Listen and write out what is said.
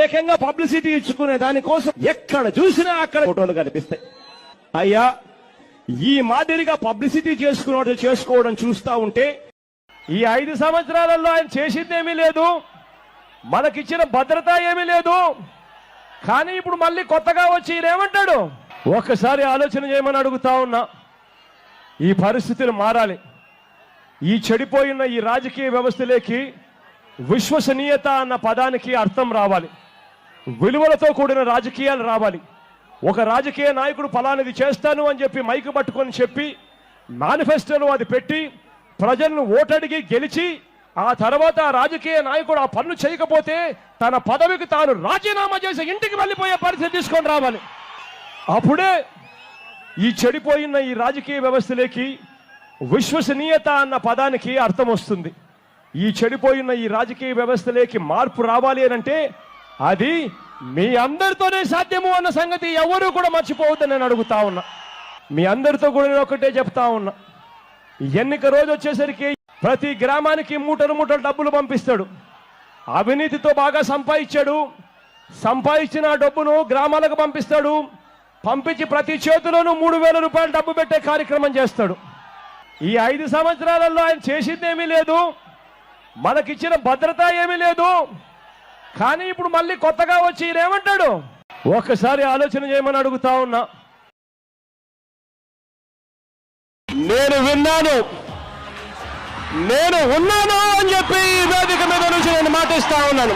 ఏకంగా పబ్లిసిటీ ఇచ్చుకునే దానికోసం ఎక్కడ చూసినా అక్కడ ఫోటోలు కనిపిస్తాయి. అయ్యా, ఈ మాదిరిగా పబ్లిసిటీ చేసుకోవడం చూస్తా ఉంటే ఈ 5 సంవత్సరాలలో ఆయన చేసిందేమీ లేదు, మనకిచ్చిన భద్రత ఏమీ లేదు. కానీ ఇప్పుడు మళ్ళీ కొత్తగా వచ్చి ఈయనేమంటాడు? ఒక్కసారి ఆలోచన చేయమని అడుగుతా ఉన్నా. ఈ పరిస్థితులు మారాలి. ఈ చెడిపోయిన ఈ రాజకీయ వ్యవస్థలోకి విశ్వసనీయత అన్న పదానికి అర్థం రావాలి. విలువలతో కూడిన రాజకీయాలు రావాలి. ఒక రాజకీయ నాయకుడు ఫలానిది చేస్తాను అని చెప్పి మైకు పట్టుకొని చెప్పి మేనిఫెస్టోలో అది పెట్టి ప్రజలను ఓటడిగి గెలిచి ఆ తర్వాత ఆ రాజకీయ నాయకుడు ఆ పనులు చేయకపోతే తన పదవికి తాను రాజీనామా చేసి ఇంటికి వెళ్ళిపోయే పరిస్థితి తీసుకొని రావాలి. అప్పుడే ఈ చెడిపోయిన ఈ రాజకీయ వ్యవస్థలోకి విశ్వసనీయత అన్న పదానికి అర్థం వస్తుంది. ఈ చెడిపోయిన ఈ రాజకీయ వ్యవస్థలోకి మార్పు రావాలి అంటే అది మీ అందరితోనే సాధ్యము అన్న సంగతి ఎవరు కూడా మర్చిపోవద్దని నేను అడుగుతా ఉన్నా. మీ అందరితో కూడా నేను ఒకటే చెప్తా ఉన్నా. ఎన్నిక రోజు వచ్చేసరికి ప్రతి గ్రామానికి మూటలు డబ్బులు పంపిస్తాడు. అవినీతితో బాగా సంపాదించాడు. సంపాదించిన డబ్బును గ్రామాలకు పంపిస్తాడు. పంపించి ప్రతి చేతిలోనూ 3,000 రూపాయలు డబ్బు పెట్టే కార్యక్రమం చేస్తాడు. ఈ 5 సంవత్సరాలలో ఆయన చేసిందేమీ లేదు, మనకిచ్చిన భద్రత ఏమీ లేదు. కానీ ఇప్పుడు మళ్ళీ కొత్తగా వచ్చి ఈయనేమంటాడు? ఒక్కసారి ఆలోచన చేయమని అడుగుతా ఉన్నా. నేను విన్నాను, నేను ఉన్నాను అని చెప్పి ఈ వేదిక మీద నుంచి నేను మాటిస్తా ఉన్నాను.